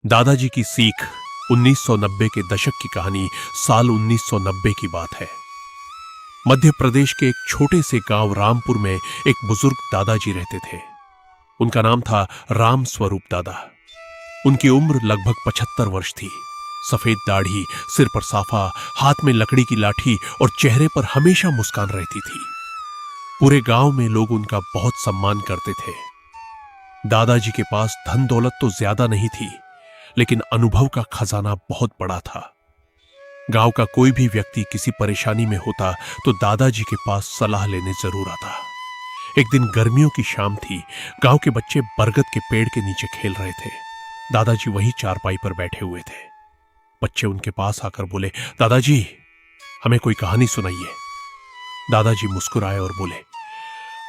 दादाजी की सीख 1990 के दशक की कहानी। साल 1990 की बात है। मध्य प्रदेश के एक छोटे से गांव रामपुर में एक बुजुर्ग दादाजी रहते थे। उनका नाम था राम स्वरूप दादा। उनकी उम्र लगभग 75 वर्ष थी। सफेद दाढ़ी, सिर पर साफा, हाथ में लकड़ी की लाठी और चेहरे पर हमेशा मुस्कान रहती थी। पूरे गांव में लोग उनका बहुत सम्मान करते थे। दादाजी के पास धन दौलत तो ज्यादा नहीं थी, लेकिन अनुभव का खजाना बहुत बड़ा था। गांव का कोई भी व्यक्ति किसी परेशानी में होता तो दादाजी के पास सलाह लेने जरूर आता। एक दिन गर्मियों की शाम थी। गांव के बच्चे बरगद के पेड़ के नीचे खेल रहे थे। दादाजी वहीं चारपाई पर बैठे हुए थे। बच्चे उनके पास आकर बोले, दादाजी हमें कोई कहानी सुनाइए। दादाजी मुस्कुराए और बोले,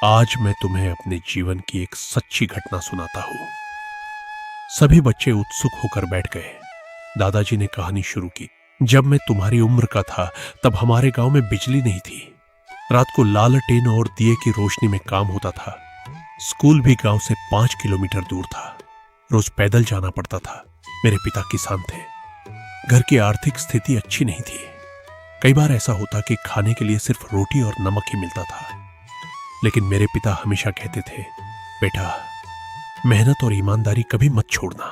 आज मैं तुम्हें अपने जीवन की एक सच्ची घटना सुनाता हूं। सभी बच्चे उत्सुक होकर बैठ गए। दादाजी ने कहानी शुरू की। जब मैं तुम्हारी उम्र का था तब हमारे गांव में बिजली नहीं थी। रात को लालटेन और दिए की रोशनी में काम होता था। स्कूल भी गांव से 5 किलोमीटर दूर था। रोज पैदल जाना पड़ता था। मेरे पिता किसान थे। घर की आर्थिक स्थिति अच्छी नहीं थी। कई बार ऐसा होता कि खाने के लिए सिर्फ रोटी और नमक ही मिलता था। लेकिन मेरे पिता हमेशा कहते थे, बेटा मेहनत और ईमानदारी कभी मत छोड़ना।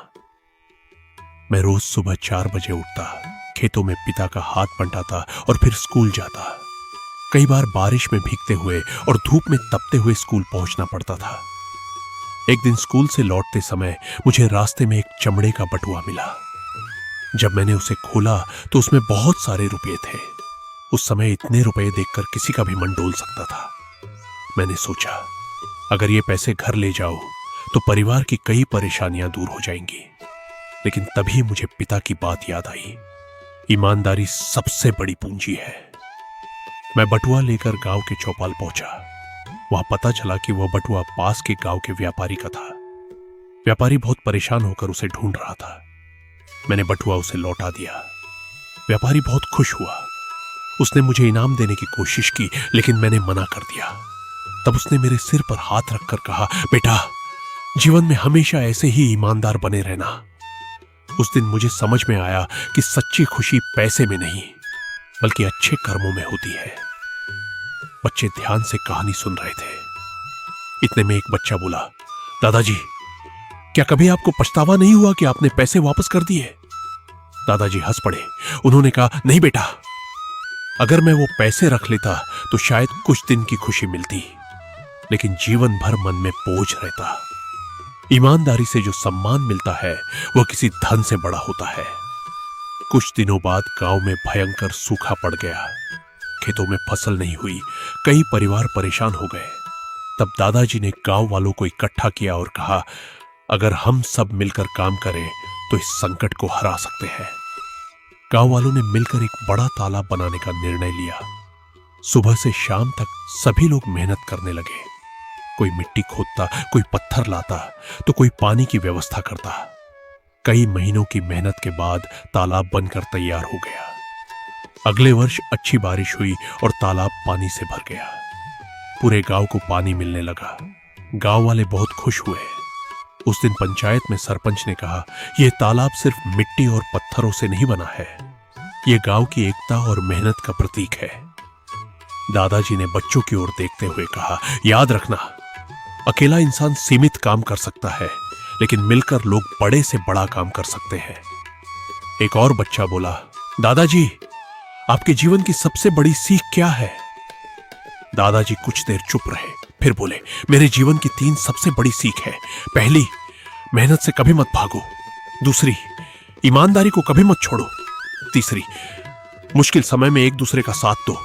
मैं रोज सुबह 4 बजे उठता, खेतों में पिता का हाथ बंटाता और फिर स्कूल जाता। कई बार बारिश में भीगते हुए और धूप में तपते हुए स्कूल पहुंचना पड़ता था। एक दिन स्कूल से लौटते समय मुझे रास्ते में एक चमड़े का बटुआ मिला। जब मैंने उसे खोला तो उसमें बहुत सारे रुपए थे। उस समय इतने रुपए देखकर किसी का भी मन डोल सकता था। मैंने सोचा, अगर ये पैसे घर ले जाऊं तो परिवार की कई परेशानियां दूर हो जाएंगी। लेकिन तभी मुझे पिता की बात याद आई, ईमानदारी सबसे बड़ी पूंजी है। मैं बटुआ लेकर गांव के चौपाल पहुंचा। वहां पता चला कि वह बटुआ पास के गांव के व्यापारी का था। व्यापारी बहुत परेशान होकर उसे ढूंढ रहा था। मैंने बटुआ उसे लौटा दिया। व्यापारी बहुत खुश हुआ। उसने मुझे इनाम देने की कोशिश की, लेकिन मैंने मना कर दिया। तब उसने मेरे सिर पर हाथ रखकर कहा, बेटा जीवन में हमेशा ऐसे ही ईमानदार बने रहना। उस दिन मुझे समझ में आया कि सच्ची खुशी पैसे में नहीं, बल्कि अच्छे कर्मों में होती है। बच्चे ध्यान से कहानी सुन रहे थे। इतने में एक बच्चा बोला, दादाजी क्या कभी आपको पछतावा नहीं हुआ कि आपने पैसे वापस कर दिए? दादाजी हंस पड़े। उन्होंने कहा, नहीं बेटा, अगर मैं वो पैसे रख लेता तो शायद कुछ दिन की खुशी मिलती, लेकिन जीवन भर मन में बोझ रहता। ईमानदारी से जो सम्मान मिलता है वह किसी धन से बड़ा होता है। कुछ दिनों बाद गांव में भयंकर सूखा पड़ गया। खेतों में फसल नहीं हुई। कई परिवार परेशान हो गए। तब दादाजी ने गांव वालों को इकट्ठा किया और कहा, अगर हम सब मिलकर काम करें तो इस संकट को हरा सकते हैं। गांव वालों ने मिलकर एक बड़ा तालाब बनाने का निर्णय लिया। सुबह से शाम तक सभी लोग मेहनत करने लगे। कोई मिट्टी खोदता, कोई पत्थर लाता, तो कोई पानी की व्यवस्था करता। कई महीनों की मेहनत के बाद तालाब बनकर तैयार हो गया। अगले वर्ष अच्छी बारिश हुई और तालाब पानी से भर गया। पूरे गांव को पानी मिलने लगा। गांव वाले बहुत खुश हुए। उस दिन पंचायत में सरपंच ने कहा, यह तालाब सिर्फ मिट्टी और पत्थरों से नहीं बना है, यह गांव की एकता और मेहनत का प्रतीक है। दादाजी ने बच्चों की ओर देखते हुए कहा, याद रखना, अकेला इंसान सीमित काम कर सकता है, लेकिन मिलकर लोग बड़े से बड़ा काम कर सकते हैं। एक और बच्चा बोला, दादाजी आपके जीवन की सबसे बड़ी सीख क्या है? दादाजी कुछ देर चुप रहे, फिर बोले, मेरे जीवन की 3 सबसे बड़ी सीख है। पहली, मेहनत से कभी मत भागो। दूसरी, ईमानदारी को कभी मत छोड़ो। तीसरी, मुश्किल समय में एक दूसरे का साथ दो।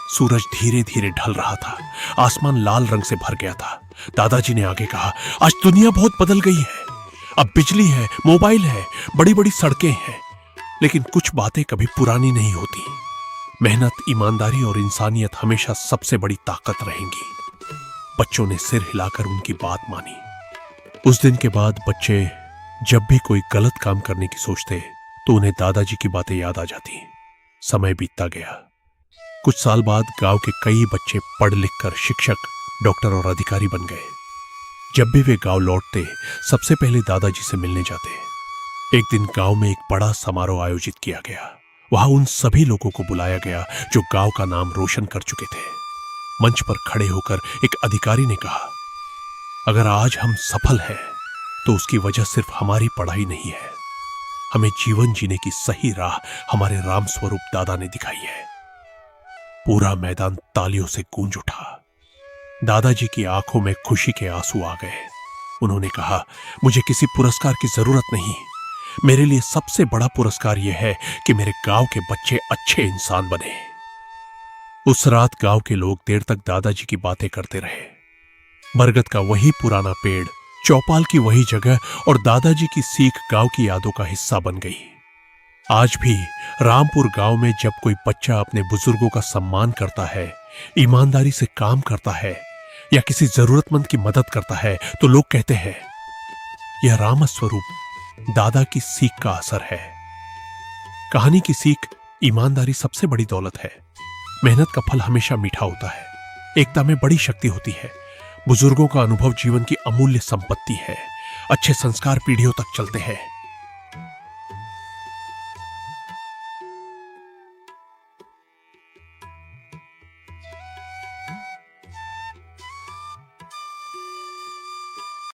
सूरज धीरे धीरे ढल रहा था। आसमान लाल रंग से भर गया था। दादाजी ने आगे कहा, आज दुनिया बहुत बदल गई है। अब बिजली है, मोबाइल है, बड़ी बड़ी सड़कें हैं, लेकिन कुछ बातें कभी पुरानी नहीं होती। मेहनत, ईमानदारी और इंसानियत हमेशा सबसे बड़ी ताकत रहेंगी। बच्चों ने सिर हिलाकर उनकी बात मानी। उस दिन के बाद बच्चे जब भी कोई गलत काम करने की सोचते तो उन्हें दादाजी की बातें याद आ जाती। समय बीतता गया। कुछ साल बाद गांव के कई बच्चे पढ़ लिख कर शिक्षक, डॉक्टर और अधिकारी बन गए। जब भी वे गांव लौटते सबसे पहले दादाजी से मिलने जाते। एक दिन गांव में एक बड़ा समारोह आयोजित किया गया। वहां उन सभी लोगों को बुलाया गया जो गांव का नाम रोशन कर चुके थे। मंच पर खड़े होकर एक अधिकारी ने कहा, अगर आज हम सफल हैं तो उसकी वजह सिर्फ हमारी पढ़ाई नहीं है। हमें जीवन जीने की सही राह हमारे राम स्वरूप दादा ने दिखाई है। पूरा मैदान तालियों से गूंज उठा। दादाजी की आंखों में खुशी के आंसू आ गए। उन्होंने कहा, मुझे किसी पुरस्कार की जरूरत नहीं। मेरे लिए सबसे बड़ा पुरस्कार यह है कि मेरे गांव के बच्चे अच्छे इंसान बने। उस रात गांव के लोग देर तक दादाजी की बातें करते रहे। बरगद का वही पुराना पेड़, चौपाल की वही जगह और दादाजी की सीख गांव की यादों का हिस्सा बन गई। आज भी रामपुर गांव में जब कोई बच्चा अपने बुजुर्गों का सम्मान करता है, ईमानदारी से काम करता है या किसी जरूरतमंद की मदद करता है तो लोग कहते हैं, यह राम स्वरूप दादा की सीख का असर है। कहानी की सीख, ईमानदारी सबसे बड़ी दौलत है। मेहनत का फल हमेशा मीठा होता है। एकता में बड़ी शक्ति होती है। बुजुर्गों का अनुभव जीवन की अमूल्य संपत्ति है। अच्छे संस्कार पीढ़ियों तक चलते हैं।